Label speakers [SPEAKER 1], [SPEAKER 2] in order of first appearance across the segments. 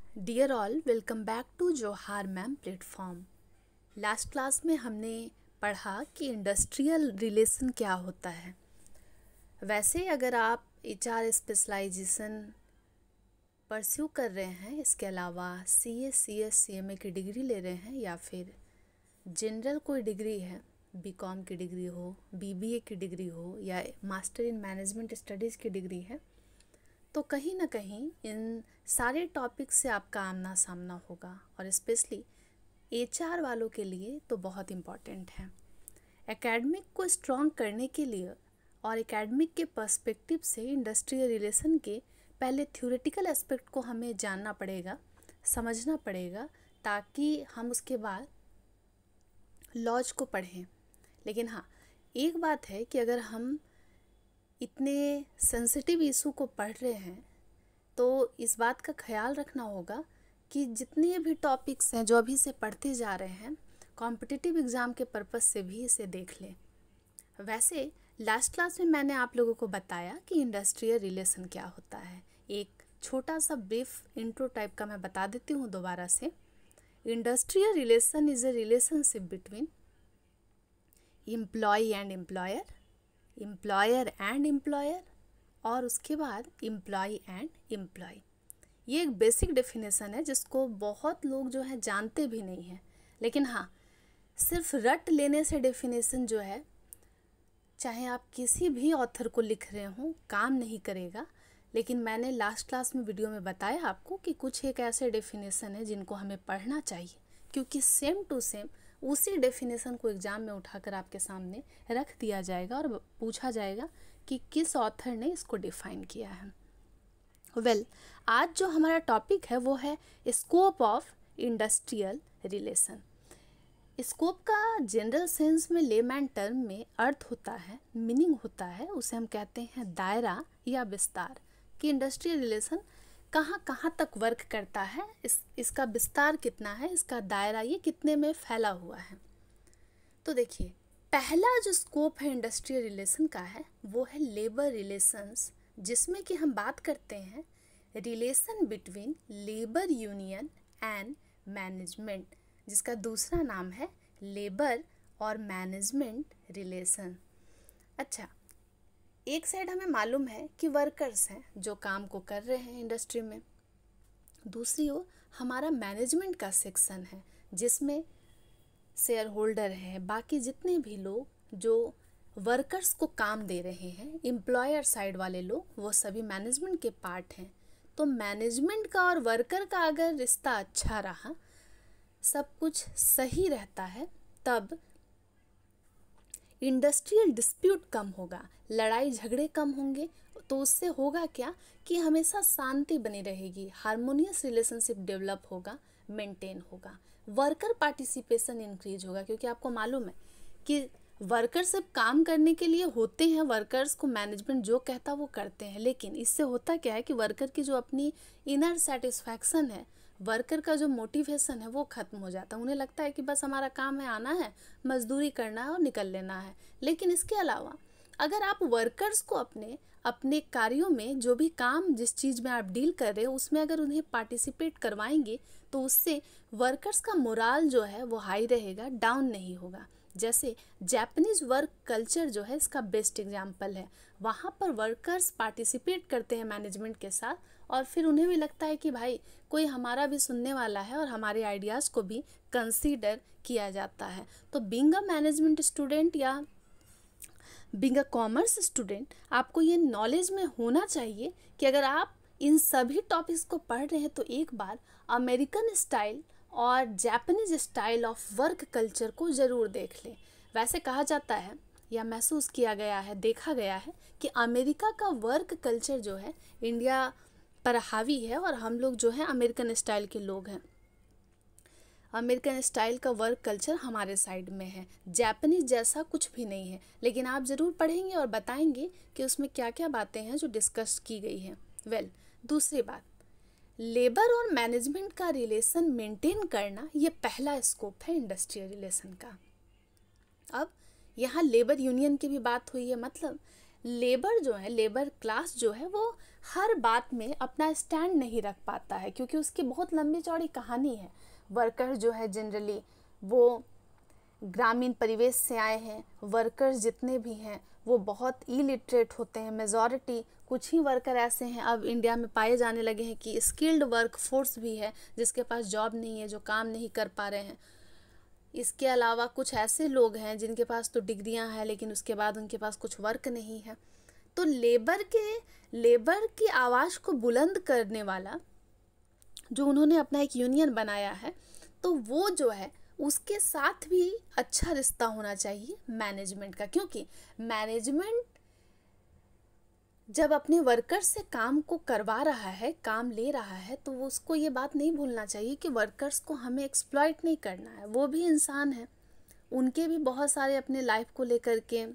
[SPEAKER 1] Dear all, welcome back to Johar ma'am platform. Last class में हमने पढ़ा कि इंडस्ट्रियल रिलेशन क्या होता है। वैसे अगर आप एचआर स्पेशलाइजेशन परस्यू कर रहे हैं, इसके अलावा सीए, सीएस, सीएमए की डिग्री ले रहे हैं या फिर जनरल कोई डिग्री है, बीकॉम की डिग्री हो, बीबीए की डिग्री हो या मास्टर इन मैनेजमेंट स्टडीज़ की डिग्री है, तो कहीं ना कहीं इन सारे टॉपिक से आपका आमना सामना होगा और स्पेशली एचआर वालों के लिए तो बहुत इम्पॉर्टेंट है। एकेडमिक को स्ट्रॉन्ग करने के लिए और एकेडमिक के पर्सपेक्टिव से इंडस्ट्रियल रिलेशन के पहले थ्योरेटिकल एस्पेक्ट को हमें जानना पड़ेगा, समझना पड़ेगा, ताकि हम उसके बाद लॉज को पढ़ें। लेकिन हाँ, एक बात है कि अगर हम इतने सेंसिटिव इशू को पढ़ रहे हैं तो इस बात का ख्याल रखना होगा कि जितने भी टॉपिक्स हैं जो अभी से पढ़ते जा रहे हैं, कॉम्पिटिटिव एग्ज़ाम के पर्पस से भी इसे देख लें। वैसे लास्ट क्लास में मैंने आप लोगों को बताया कि इंडस्ट्रियल रिलेशन क्या होता है। एक छोटा सा ब्रीफ इंट्रो टाइप का मैं बता देती हूँ दोबारा से। Industrial relation is a relationship between employ and employer, employer and employer और उसके बाद एम्प्लॉय एंड एम्प्लॉय। ये एक बेसिक डेफिनेशन है जिसको बहुत लोग जो है जानते भी नहीं हैं। लेकिन हाँ, सिर्फ रट लेने से डेफिनेशन जो है, चाहे आप किसी भी ऑथर को लिख रहे हों, काम नहीं करेगा। लेकिन मैंने लास्ट क्लास में वीडियो में बताया आपको कि कुछ एक ऐसे डेफिनेशन है जिनको हमें पढ़ना चाहिए, क्योंकि सेम टू सेम उसी डेफिनेशन को एग्ज़ाम में उठाकर आपके सामने रख दिया जाएगा और पूछा जाएगा कि किस ऑथर ने इसको डिफ़ाइन किया है। आज जो हमारा टॉपिक है वो है scope of industrial relation. Scope का जनरल सेंस में, लेमैन टर्म में अर्थ होता है, मीनिंग होता है, उसे हम कहते हैं दायरा या विस्तार, कि इंडस्ट्रियल रिलेशन कहाँ कहाँ तक वर्क करता है, इसका विस्तार कितना है, इसका दायरा ये कितने में फैला हुआ है। तो देखिए, पहला जो स्कोप है इंडस्ट्रियल रिलेशन का है वो है लेबर रिलेशंस, जिसमें कि हम बात करते हैं relation between labour union and management, जिसका दूसरा नाम है लेबर और मैनेजमेंट रिलेशन। अच्छा, एक साइड हमें मालूम है कि वर्कर्स हैं जो काम को कर रहे हैं इंडस्ट्री में, दूसरी ओर हमारा मैनेजमेंट का सेक्शन है जिसमें शेयर होल्डर है, बाकी जितने भी लोग जो वर्कर्स को काम दे रहे हैं, एम्प्लॉयर साइड वाले लोग, वो सभी मैनेजमेंट के पार्ट हैं। तो मैनेजमेंट का और वर्कर का अगर रिश्ता अच्छा रहा, सब कुछ सही रहता है, तब इंडस्ट्रियल डिस्प्यूट कम होगा, लड़ाई झगड़े कम होंगे। तो उससे होगा क्या कि हमेशा शांति बनी रहेगी, हार्मोनियस रिलेशनशिप डेवलप होगा, मेंटेन होगा, वर्कर पार्टिसिपेशन इंक्रीज होगा। क्योंकि आपको मालूम है कि वर्कर सिर्फ काम करने के लिए होते हैं, वर्कर्स को मैनेजमेंट जो कहता वो करते हैं, लेकिन इससे होता क्या है कि वर्कर की जो अपनी इनर सेटिस्फैक्शन है, वर्कर का जो मोटिवेशन है वो ख़त्म हो जाता है। उन्हें लगता है कि बस हमारा काम है, आना है, मजदूरी करना है और निकल लेना है। लेकिन इसके अलावा अगर आप वर्कर्स को अपने अपने कार्यों में, जो भी काम जिस चीज़ में आप डील कर रहे हो उसमें अगर उन्हें पार्टिसिपेट करवाएंगे, तो उससे वर्कर्स का मोराल जो है वो हाई रहेगा, डाउन नहीं होगा। जैसे जापानीज वर्क कल्चर जो है इसका बेस्ट एग्जाम्पल है। वहाँ पर वर्कर्स पार्टिसिपेट करते हैं मैनेजमेंट के साथ और फिर उन्हें भी लगता है कि भाई कोई हमारा भी सुनने वाला है और हमारे आइडियाज़ को भी कंसीडर किया जाता है। तो बीइंग अ मैनेजमेंट स्टूडेंट या बीइंग अ कॉमर्स स्टूडेंट, आपको ये नॉलेज में होना चाहिए कि अगर आप इन सभी टॉपिक्स को पढ़ रहे हैं तो एक बार अमेरिकन स्टाइल और Japanese style of work culture को ज़रूर देख लें। वैसे कहा जाता है या महसूस किया गया है, देखा गया है कि अमेरिका का वर्क कल्चर जो है इंडिया पर हावी है और हम लोग जो है अमेरिकन स्टाइल के लोग हैं। अमेरिकन स्टाइल का वर्क कल्चर हमारे साइड में है, जापानीज जैसा कुछ भी नहीं है। लेकिन आप ज़रूर पढ़ेंगे और बताएंगे कि उसमें क्या क्या बातें हैं जो डिस्कस की गई हैं। दूसरी बात, लेबर और मैनेजमेंट का रिलेशन मेंटेन करना, ये पहला स्कोप है इंडस्ट्रियल रिलेशन का। अब यहाँ लेबर यूनियन की भी बात हुई है, मतलब लेबर जो है, लेबर क्लास जो है, वो हर बात में अपना स्टैंड नहीं रख पाता है, क्योंकि उसकी बहुत लंबी चौड़ी कहानी है। वर्कर जो है जनरली वो ग्रामीण परिवेश से आए हैं। वर्कर्स जितने भी हैं वो बहुत इलिटरेट होते हैं, मेजॉरिटी। कुछ ही वर्कर ऐसे हैं अब इंडिया में पाए जाने लगे हैं कि स्किल्ड वर्क फोर्स भी है, जिसके पास जॉब नहीं है, जो काम नहीं कर पा रहे हैं। इसके अलावा कुछ ऐसे लोग हैं जिनके पास तो डिग्रियां हैं, लेकिन उसके बाद उनके पास कुछ वर्क नहीं है। तो लेबर की आवाज़ को बुलंद करने वाला जो उन्होंने अपना एक यूनियन बनाया है, तो वो जो है उसके साथ भी अच्छा रिश्ता होना चाहिए मैनेजमेंट का, क्योंकि मैनेजमेंट जब अपने वर्कर्स से काम को करवा रहा है, काम ले रहा है, तो वो उसको ये बात नहीं भूलना चाहिए कि वर्कर्स को हमें एक्सप्लॉइट नहीं करना है। वो भी इंसान है, उनके भी बहुत सारे अपने लाइफ को लेकर के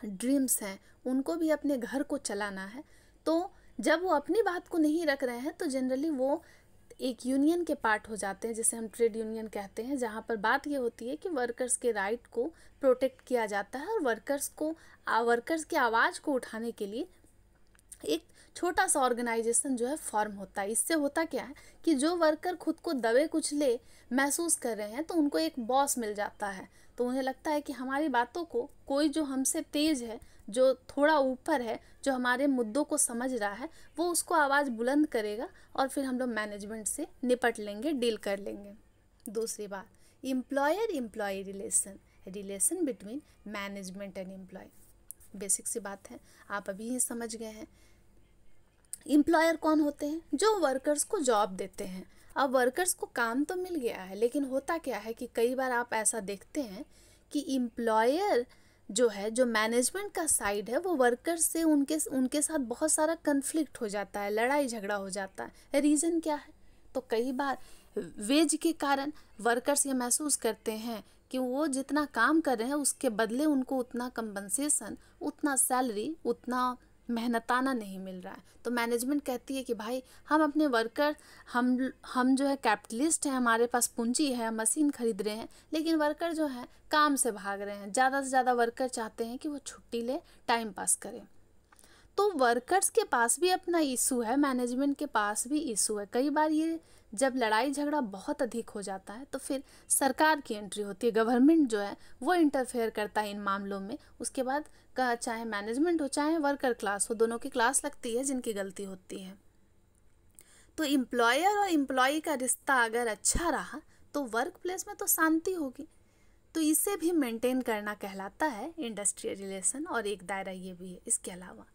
[SPEAKER 1] ड्रीम्स हैं, उनको भी अपने घर को चलाना है। तो जब वो अपनी बात को नहीं रख रहे हैं तो जनरली वो एक यूनियन के पार्ट हो जाते हैं, जिसे हम ट्रेड यूनियन कहते हैं, जहाँ पर बात ये होती है कि वर्कर्स के राइट को प्रोटेक्ट किया जाता है और वर्कर्स की आवाज़ को उठाने के लिए एक छोटा सा ऑर्गेनाइजेशन जो है फॉर्म होता है। इससे होता क्या है कि जो वर्कर खुद को दबे कुचले महसूस कर रहे हैं तो उनको एक बॉस मिल जाता है, तो उन्हें लगता है कि हमारी बातों को कोई जो हमसे तेज़ है, जो थोड़ा ऊपर है, जो हमारे मुद्दों को समझ रहा है, वो उसको आवाज़ बुलंद करेगा और फिर हम लोग मैनेजमेंट से निपट लेंगे, डील कर लेंगे। दूसरी बात, employer employ relation between management and employ. Basic सी बात है, आप अभी ही समझ गए हैं। एम्प्लॉयर कौन होते हैं? जो वर्कर्स को जॉब देते हैं। अब वर्कर्स को काम तो मिल गया है, लेकिन होता क्या है कि कई बार आप ऐसा देखते हैं कि एम्प्लॉयर जो है, जो मैनेजमेंट का साइड है, वो वर्कर्स से उनके साथ बहुत सारा कन्फ्लिक्ट हो जाता है, लड़ाई झगड़ा हो जाता है। रीज़न क्या है? तो कई बार वेज के कारण वर्कर्स ये महसूस करते हैं कि वो जितना काम कर रहे हैं उसके बदले उनको उतना कंपनसेशन, उतना सैलरी, उतना मेहनताना नहीं मिल रहा है। तो मैनेजमेंट कहती है कि भाई हम अपने वर्कर, हम जो है कैपिटलिस्ट हैं, हमारे पास पूंजी है, मशीन खरीद रहे हैं, लेकिन वर्कर जो है काम से भाग रहे हैं। ज़्यादा से ज़्यादा वर्कर चाहते हैं कि वो छुट्टी ले, टाइम पास करें। तो वर्कर्स के पास भी अपना इशू है, मैनेजमेंट के पास भी इशू है। कई बार ये जब लड़ाई झगड़ा बहुत अधिक हो जाता है तो फिर सरकार की एंट्री होती है, गवर्नमेंट जो है वो इंटरफेयर करता है इन मामलों में। उसके बाद चाहे मैनेजमेंट हो चाहे वर्कर क्लास हो, दोनों की क्लास लगती है जिनकी गलती होती है। तो एम्प्लॉयर और एम्प्लॉई का रिश्ता अगर अच्छा रहा तो वर्क प्लेस में तो शांति होगी। तो इसे भी मेंटेन करना कहलाता है इंडस्ट्रियल रिलेशन, और एक दायरा ये भी है। इसके अलावा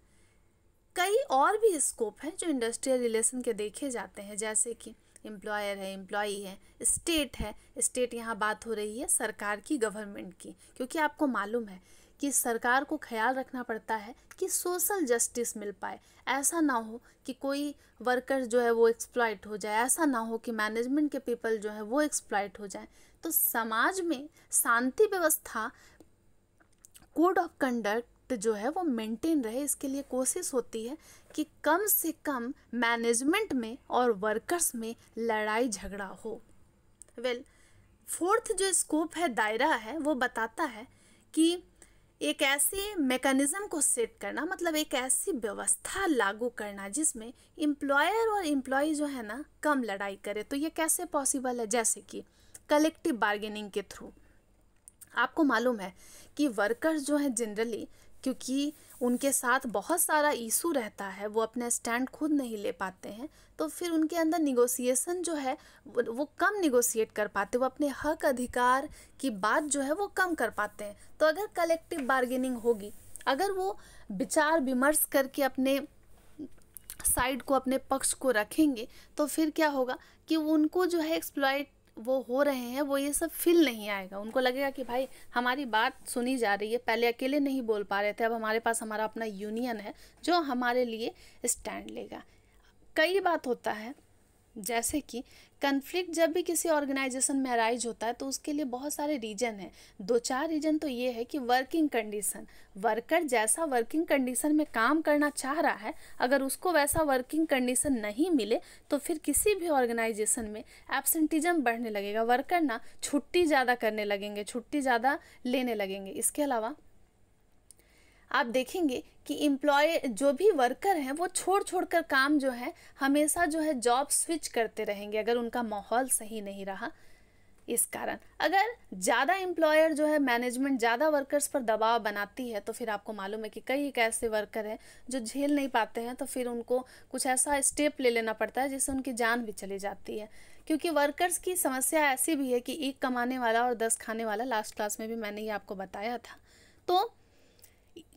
[SPEAKER 1] कई और भी स्कोप हैं जो इंडस्ट्रियल रिलेशन के देखे जाते हैं, जैसे कि एम्प्लॉयर है, एम्प्लॉई है, स्टेट है। स्टेट यहाँ बात हो रही है सरकार की, गवर्नमेंट की, क्योंकि आपको मालूम है कि सरकार को ख्याल रखना पड़ता है कि सोशल जस्टिस मिल पाए। ऐसा ना हो कि कोई वर्कर जो है वो एक्सप्लॉइट हो जाए, ऐसा ना हो कि मैनेजमेंट के पीपल जो है वो एक्सप्लॉइट हो जाए। तो समाज में शांति व्यवस्था, कोड ऑफ कंडक्ट जो है वो मेंटेन रहे, इसके लिए कोशिश होती है कि कम से कम मैनेजमेंट में और वर्कर्स में लड़ाई झगड़ा हो। फोर्थ जो स्कोप है, दायरा है, वो बताता है कि एक ऐसे मैकेनिज्म को सेट करना, मतलब एक ऐसी व्यवस्था लागू करना जिसमें एम्प्लॉयर और एम्प्लॉय जो है ना कम लड़ाई करे। तो ये कैसे पॉसिबल है? जैसे कि कलेक्टिव बार्गेनिंग के थ्रू। आपको मालूम है कि वर्कर्स जो हैं जनरली, क्योंकि उनके साथ बहुत सारा इशू रहता है, वो अपने स्टैंड खुद नहीं ले पाते हैं, तो फिर उनके अंदर निगोसिएशन जो है वो कम निगोशिएट कर पाते, वो अपने हक अधिकार की बात जो है वो कम कर पाते हैं। तो अगर कलेक्टिव बार्गेनिंग होगी, अगर वो विचार विमर्श करके अपने साइड को, अपने पक्ष को रखेंगे, तो फिर क्या होगा कि उनको जो है एक्सप्लॉइट वो हो रहे हैं, वो ये सब फील नहीं आएगा। उनको लगेगा कि भाई हमारी बात सुनी जा रही है, पहले अकेले नहीं बोल पा रहे थे, अब हमारे पास हमारा अपना यूनियन है जो हमारे लिए स्टैंड लेगा। कई बात होता है, जैसे कि कन्फ्लिक्ट जब भी किसी ऑर्गेनाइजेशन में अराइज होता है तो उसके लिए बहुत सारे रीजन हैं। 2-4 रीजन तो ये है कि वर्किंग कंडीशन, वर्कर जैसा वर्किंग कंडीशन में काम करना चाह रहा है, अगर उसको वैसा वर्किंग कंडीशन नहीं मिले तो फिर किसी भी ऑर्गेनाइजेशन में एब्सेंटिज्म बढ़ने लगेगा, वर्कर ना छुट्टी ज़्यादा करने लगेंगे, छुट्टी ज़्यादा लेने लगेंगे। इसके अलावा आप देखेंगे कि एम्प्लॉय जो भी वर्कर हैं वो छोड़ छोड़ कर काम जो है हमेशा जो है जॉब स्विच करते रहेंगे अगर उनका माहौल सही नहीं रहा। इस कारण अगर ज़्यादा एम्प्लॉयर जो है मैनेजमेंट ज़्यादा वर्कर्स पर दबाव बनाती है तो फिर आपको मालूम है कि कई एक ऐसे वर्कर हैं जो झेल नहीं पाते हैं, तो फिर उनको कुछ ऐसा स्टेप ले लेना पड़ता है जिससे उनकी जान भी चली जाती है। क्योंकि वर्कर्स की समस्या ऐसी भी है कि एक कमाने वाला और 10 खाने वाला, लास्ट क्लास में भी मैंने ये आपको बताया था। तो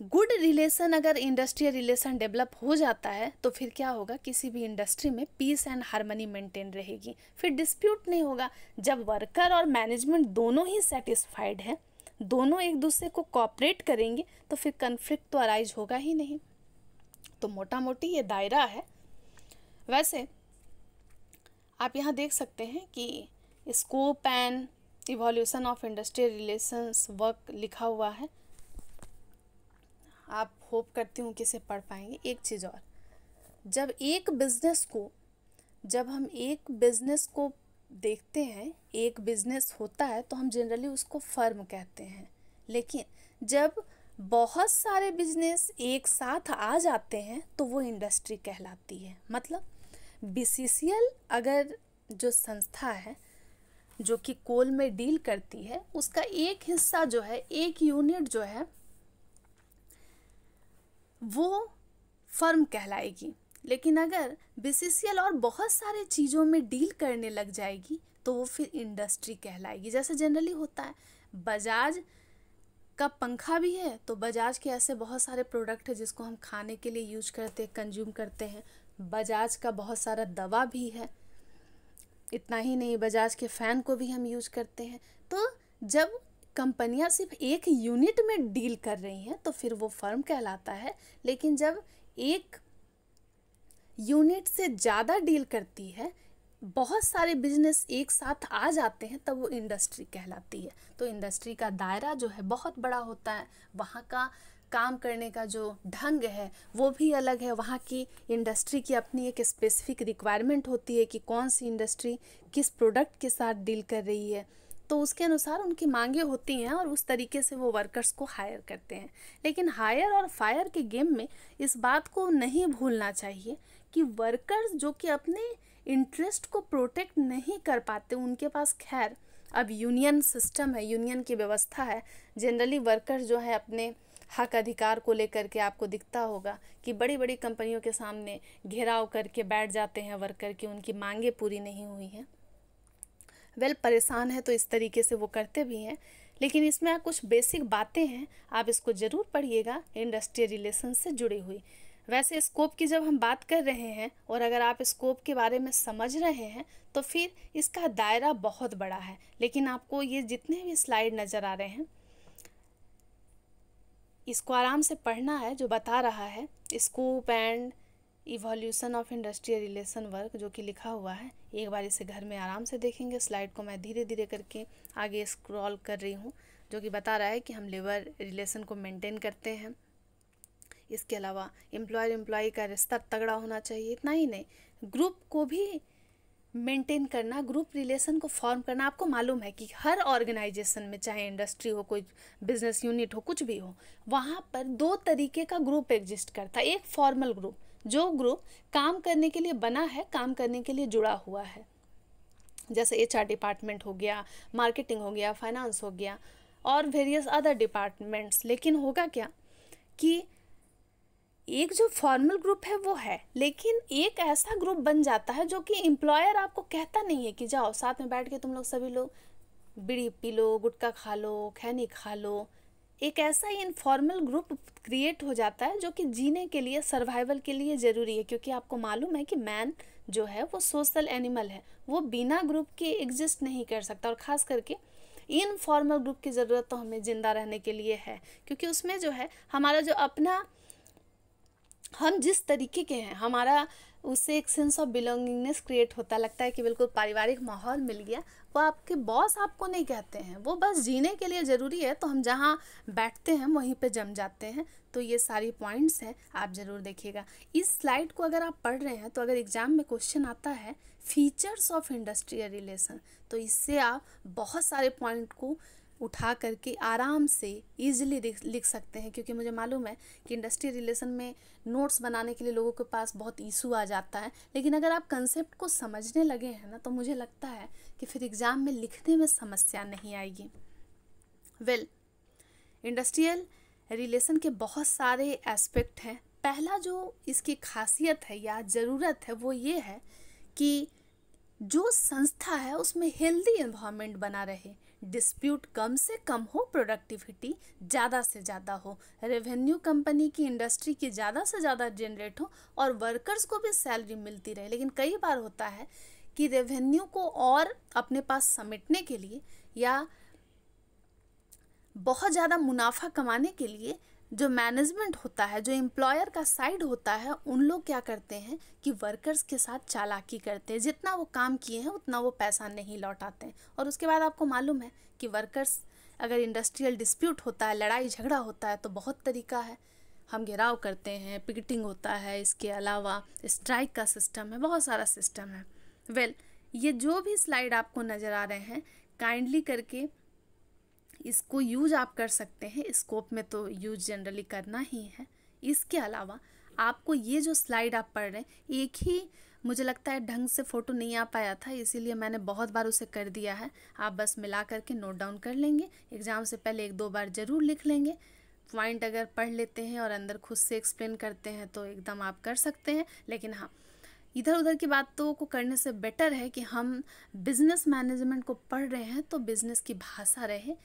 [SPEAKER 1] गुड रिलेशन अगर इंडस्ट्रियल रिलेशन डेवलप हो जाता है तो फिर क्या होगा, किसी भी इंडस्ट्री में पीस एंड हार्मनी मेंटेन रहेगी, फिर डिस्प्यूट नहीं होगा। जब वर्कर और मैनेजमेंट दोनों ही सेटिस्फाइड है, दोनों एक दूसरे को कोऑपरेट करेंगे तो फिर कन्फ्लिक्ट तो अराइज होगा ही नहीं। तो मोटा मोटी ये दायरा है। वैसे आप यहाँ देख सकते हैं कि scope and evolution of industrial relations work लिखा हुआ है, आप होप करती हूँ कि इसे पढ़ पाएंगे। एक चीज़ और, जब हम एक बिज़नेस को देखते हैं, एक बिज़नेस होता है तो हम जनरली उसको फर्म कहते हैं, लेकिन जब बहुत सारे बिजनेस एक साथ आ जाते हैं तो वो इंडस्ट्री कहलाती है। मतलब बीसीसीएल अगर जो संस्था है जो कि कोल में डील करती है, उसका एक हिस्सा जो है, एक यूनिट जो है वो फर्म कहलाएगी। लेकिन अगर बीसीसीएल और बहुत सारे चीज़ों में डील करने लग जाएगी तो वो फिर इंडस्ट्री कहलाएगी। जैसे जनरली होता है, बजाज का पंखा भी है तो बजाज के ऐसे बहुत सारे प्रोडक्ट है जिसको हम खाने के लिए यूज करते हैं, कंज्यूम करते हैं। बजाज का बहुत सारा दवा भी है, इतना ही नहीं, बजाज के फ़ैन को भी हम यूज करते हैं। तो जब कंपनियां सिर्फ एक यूनिट में डील कर रही हैं तो फिर वो फर्म कहलाता है, लेकिन जब एक यूनिट से ज़्यादा डील करती है, बहुत सारे बिजनेस एक साथ आ जाते हैं, तब वो इंडस्ट्री कहलाती है। तो इंडस्ट्री का दायरा जो है बहुत बड़ा होता है, वहाँ का काम करने का जो ढंग है वो भी अलग है। वहाँ की इंडस्ट्री की अपनी एक स्पेसिफिक रिक्वायरमेंट होती है कि कौन सी इंडस्ट्री किस प्रोडक्ट के साथ डील कर रही है, तो उसके अनुसार उनकी मांगे होती हैं और उस तरीके से वो वर्कर्स को हायर करते हैं। लेकिन हायर और फायर के गेम में इस बात को नहीं भूलना चाहिए कि वर्कर्स जो कि अपने इंटरेस्ट को प्रोटेक्ट नहीं कर पाते, उनके पास खैर अब यूनियन सिस्टम है, यूनियन की व्यवस्था है। जनरली वर्कर्स जो है अपने हक अधिकार को लेकर के, आपको दिखता होगा कि बड़ी बड़ी कंपनियों के सामने घेराव करके बैठ जाते हैं वर्कर की, उनकी मांगे पूरी नहीं हुई हैं। परेशान है तो इस तरीके से वो करते भी हैं। लेकिन इसमें कुछ बेसिक बातें हैं, आप इसको ज़रूर पढ़िएगा, इंडस्ट्रियल रिलेशन से जुड़ी हुई। वैसे स्कोप की जब हम बात कर रहे हैं और अगर आप स्कोप के बारे में समझ रहे हैं तो फिर इसका दायरा बहुत बड़ा है। लेकिन आपको ये जितने भी स्लाइड नज़र आ रहे हैं इसको आराम से पढ़ना है, जो बता रहा है scope and evolution of industrial relation work जो कि लिखा हुआ है। एक बार इसे घर में आराम से देखेंगे। स्लाइड को मैं धीरे धीरे करके आगे स्क्रॉल कर रही हूँ, जो कि बता रहा है कि हम लेबर रिलेशन को मेंटेन करते हैं। इसके अलावा एम्प्लॉयर एम्प्लॉई का रिश्ता तगड़ा होना चाहिए। इतना ही नहीं, ग्रुप को भी मेंटेन करना, ग्रुप रिलेशन को फॉर्म करना। आपको मालूम है कि हर ऑर्गेनाइजेशन में, चाहे इंडस्ट्री हो, कोई बिजनेस यूनिट हो, कुछ भी हो, वहाँ पर दो तरीके का ग्रुप एग्जिस्ट करता है। एक फॉर्मल ग्रुप, जो ग्रुप काम करने के लिए बना है, काम करने के लिए जुड़ा हुआ है, जैसे एचआर डिपार्टमेंट हो गया, मार्केटिंग हो गया, फाइनेंस हो गया और वेरियस अदर डिपार्टमेंट्स। लेकिन होगा क्या कि एक जो फॉर्मल ग्रुप है वो है, लेकिन एक ऐसा ग्रुप बन जाता है जो कि एम्प्लॉयर आपको कहता नहीं है कि जाओ साथ में बैठ के तुम लोग सभी लोग बीड़ी पी लो, गुटखा खा लो, खैनी खा लो। एक ऐसा ही इनफॉर्मल ग्रुप क्रिएट हो जाता है जो कि जीने के लिए, सर्वाइवल के लिए ज़रूरी है। क्योंकि आपको मालूम है कि मैन जो है वो सोशल एनिमल है, वो बिना ग्रुप के एग्जिस्ट नहीं कर सकता। और ख़ास करके इनफॉर्मल ग्रुप की ज़रूरत तो हमें ज़िंदा रहने के लिए है, क्योंकि उसमें जो है हमारा जो अपना, हम जिस तरीके के हैं, हमारा उससे एक सेंस ऑफ बिलोंगिंगनेस क्रिएट होता, लगता है कि बिल्कुल पारिवारिक माहौल मिल गया। वो आपके बॉस आपको नहीं कहते हैं, वो बस जीने के लिए ज़रूरी है, तो हम जहाँ बैठते हैं वहीं पे जम जाते हैं। तो ये सारी पॉइंट्स हैं, आप ज़रूर देखिएगा। इस स्लाइड को अगर आप पढ़ रहे हैं तो अगर एग्ज़ाम में क्वेश्चन आता है फीचर्स ऑफ इंडस्ट्रियल रिलेशन, तो इससे आप बहुत सारे पॉइंट को उठा करके आराम से ईजिली लिख सकते हैं, क्योंकि मुझे मालूम है कि इंडस्ट्रियल रिलेशन में नोट्स बनाने के लिए लोगों के पास बहुत इशू आ जाता है। लेकिन अगर आप कंसेप्ट को समझने लगे हैं ना, तो मुझे लगता है कि फिर एग्ज़ाम में लिखने में समस्या नहीं आएगी। इंडस्ट्रियल रिलेशन के बहुत सारे एस्पेक्ट हैं। पहला जो इसकी खासियत है या ज़रूरत है वो ये है कि जो संस्था है उसमें हेल्दी एनवायरनमेंट बना रहे, डिस्प्यूट कम से कम हो, प्रोडक्टिविटी ज़्यादा से ज़्यादा हो, रेवेन्यू कंपनी की इंडस्ट्री की ज़्यादा से ज़्यादा जनरेट हो और वर्कर्स को भी सैलरी मिलती रहे। लेकिन कई बार होता है कि रेवेन्यू को और अपने पास समेटने के लिए या बहुत ज़्यादा मुनाफा कमाने के लिए जो मैनेजमेंट होता है, जो एम्प्लॉयर का साइड होता है, उन लोग क्या करते हैं कि वर्कर्स के साथ चालाकी करते हैं। जितना वो काम किए हैं उतना वो पैसा नहीं लौटाते हैं। और उसके बाद आपको मालूम है कि वर्कर्स अगर इंडस्ट्रियल डिस्प्यूट होता है, लड़ाई झगड़ा होता है, तो बहुत तरीका है। हम घेराव करते हैं, पिकेटिंग होता है, इसके अलावा स्ट्राइक का सिस्टम है, बहुत सारा सिस्टम है। ये जो भी स्लाइड आपको नज़र आ रहे हैं, काइंडली करके इसको यूज आप कर सकते हैं। स्कोप में तो यूज जनरली करना ही है। इसके अलावा आपको ये जो स्लाइड आप पढ़ रहे हैं, एक ही मुझे लगता है ढंग से फ़ोटो नहीं आ पाया था, इसीलिए मैंने बहुत बार उसे कर दिया है। आप बस मिला करके नोट डाउन कर लेंगे। एग्ज़ाम से पहले 1-2 बार ज़रूर लिख लेंगे। पॉइंट अगर पढ़ लेते हैं और अंदर खुद से एक्सप्लेन करते हैं तो एकदम आप कर सकते हैं। लेकिन हाँ, इधर उधर की बातों को करने से बेटर है कि हम बिज़नेस मैनेजमेंट को पढ़ रहे हैं तो बिज़नेस की भाषा रहे,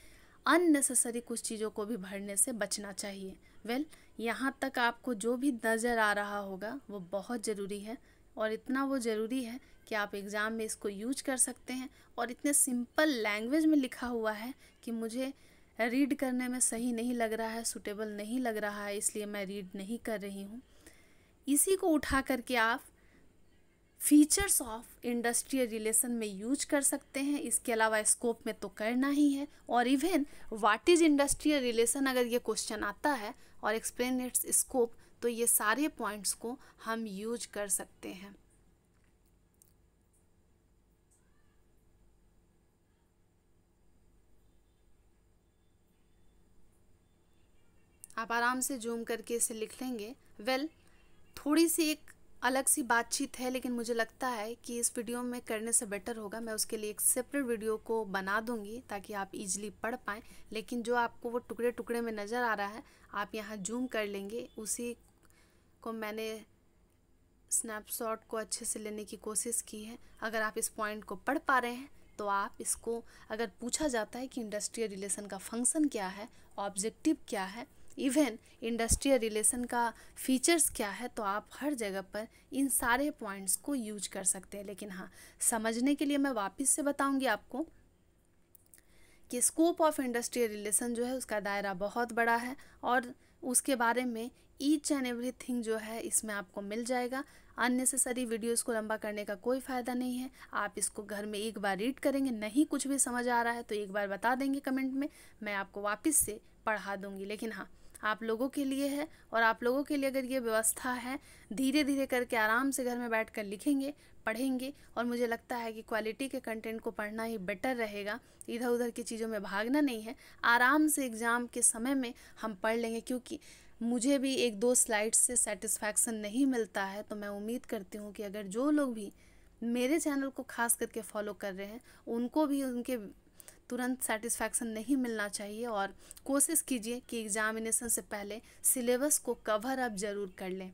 [SPEAKER 1] अननेसेसरी कुछ चीज़ों को भी भरने से बचना चाहिए। यहाँ तक आपको जो भी नज़र आ रहा होगा वो बहुत ज़रूरी है, और इतना वो ज़रूरी है कि आप एग्ज़ाम में इसको यूज कर सकते हैं। और इतने सिंपल लैंग्वेज में लिखा हुआ है कि मुझे रीड करने में सही नहीं लग रहा है, सूटेबल नहीं लग रहा है, इसलिए मैं रीड नहीं कर रही हूँ। इसी को उठा करके आप फीचर्स ऑफ इंडस्ट्रियल रिलेशन में यूज कर सकते हैं। इसके अलावा स्कोप में तो करना ही है। और even what is industrial relation अगर ये क्वेश्चन आता है और एक्सप्लेन इट्स स्कोप, तो ये सारे पॉइंट्स को हम यूज कर सकते हैं। आप आराम से जूम करके इसे लिख लेंगे। थोड़ी सी एक अलग सी बातचीत है, लेकिन मुझे लगता है कि इस वीडियो में करने से बेटर होगा। मैं उसके लिए एक सेपरेट वीडियो को बना दूंगी ताकि आप इजीली पढ़ पाएँ। लेकिन जो आपको वो टुकड़े टुकड़े में नज़र आ रहा है, आप यहाँ जूम कर लेंगे। उसी को मैंने स्नैपशॉट को अच्छे से लेने की कोशिश की है। अगर आप इस पॉइंट को पढ़ पा रहे हैं तो आप इसको, अगर पूछा जाता है कि इंडस्ट्रियल रिलेशन का फंक्शन क्या है, ऑब्जेक्टिव क्या है, इवन इंडस्ट्रियल रिलेशन का फीचर्स क्या है, तो आप हर जगह पर इन सारे पॉइंट्स को यूज कर सकते हैं। लेकिन हाँ, समझने के लिए मैं वापस से बताऊंगी आपको कि स्कोप ऑफ इंडस्ट्रियल रिलेशन जो है उसका दायरा बहुत बड़ा है, और उसके बारे में ईच एंड एवरीथिंग जो है इसमें आपको मिल जाएगा। अननेसेसरी वीडियोस को लंबा करने का कोई फ़ायदा नहीं है। आप इसको घर में एक बार रीड करेंगे, नहीं कुछ भी समझ आ रहा है तो एक बार बता देंगे कमेंट में, मैं आपको वापस से पढ़ा दूंगी। लेकिन हाँ, आप लोगों के लिए है, और आप लोगों के लिए अगर ये व्यवस्था है, धीरे धीरे करके आराम से घर में बैठकर लिखेंगे, पढ़ेंगे, और मुझे लगता है कि क्वालिटी के कंटेंट को पढ़ना ही बेटर रहेगा। इधर उधर की चीज़ों में भागना नहीं है, आराम से एग्ज़ाम के समय में हम पढ़ लेंगे। क्योंकि मुझे भी 1-2 स्लाइड्स से सेटिस्फैक्शन नहीं मिलता है, तो मैं उम्मीद करती हूँ कि अगर जो लोग भी मेरे चैनल को खास करके फॉलो कर रहे हैं, उनको भी उनके तुरंत सेटिस्फैक्शन नहीं मिलना चाहिए। और कोशिश कीजिए कि एग्जामिनेशन से पहले सिलेबस को कवर अप ज़रूर कर लें।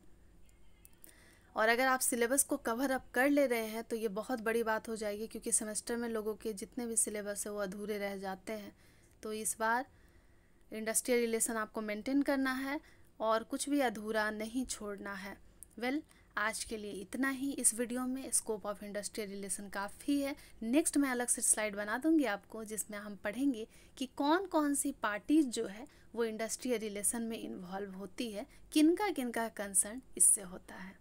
[SPEAKER 1] और अगर आप सिलेबस को कवर अप कर ले रहे हैं तो ये बहुत बड़ी बात हो जाएगी, क्योंकि सेमेस्टर में लोगों के जितने भी सिलेबस है वो अधूरे रह जाते हैं। तो इस बार इंडस्ट्रियल रिलेशन आपको मेंटेन करना है और कुछ भी अधूरा नहीं छोड़ना है। आज के लिए इतना ही इस वीडियो में। स्कोप ऑफ इंडस्ट्रियल रिलेशन काफ़ी है। नेक्स्ट मैं अलग से स्लाइड बना दूंगी आपको, जिसमें हम पढ़ेंगे कि कौन कौन सी पार्टीज जो है वो इंडस्ट्रियल रिलेशन में इन्वॉल्व होती है, किनका किनका कंसर्न इससे होता है।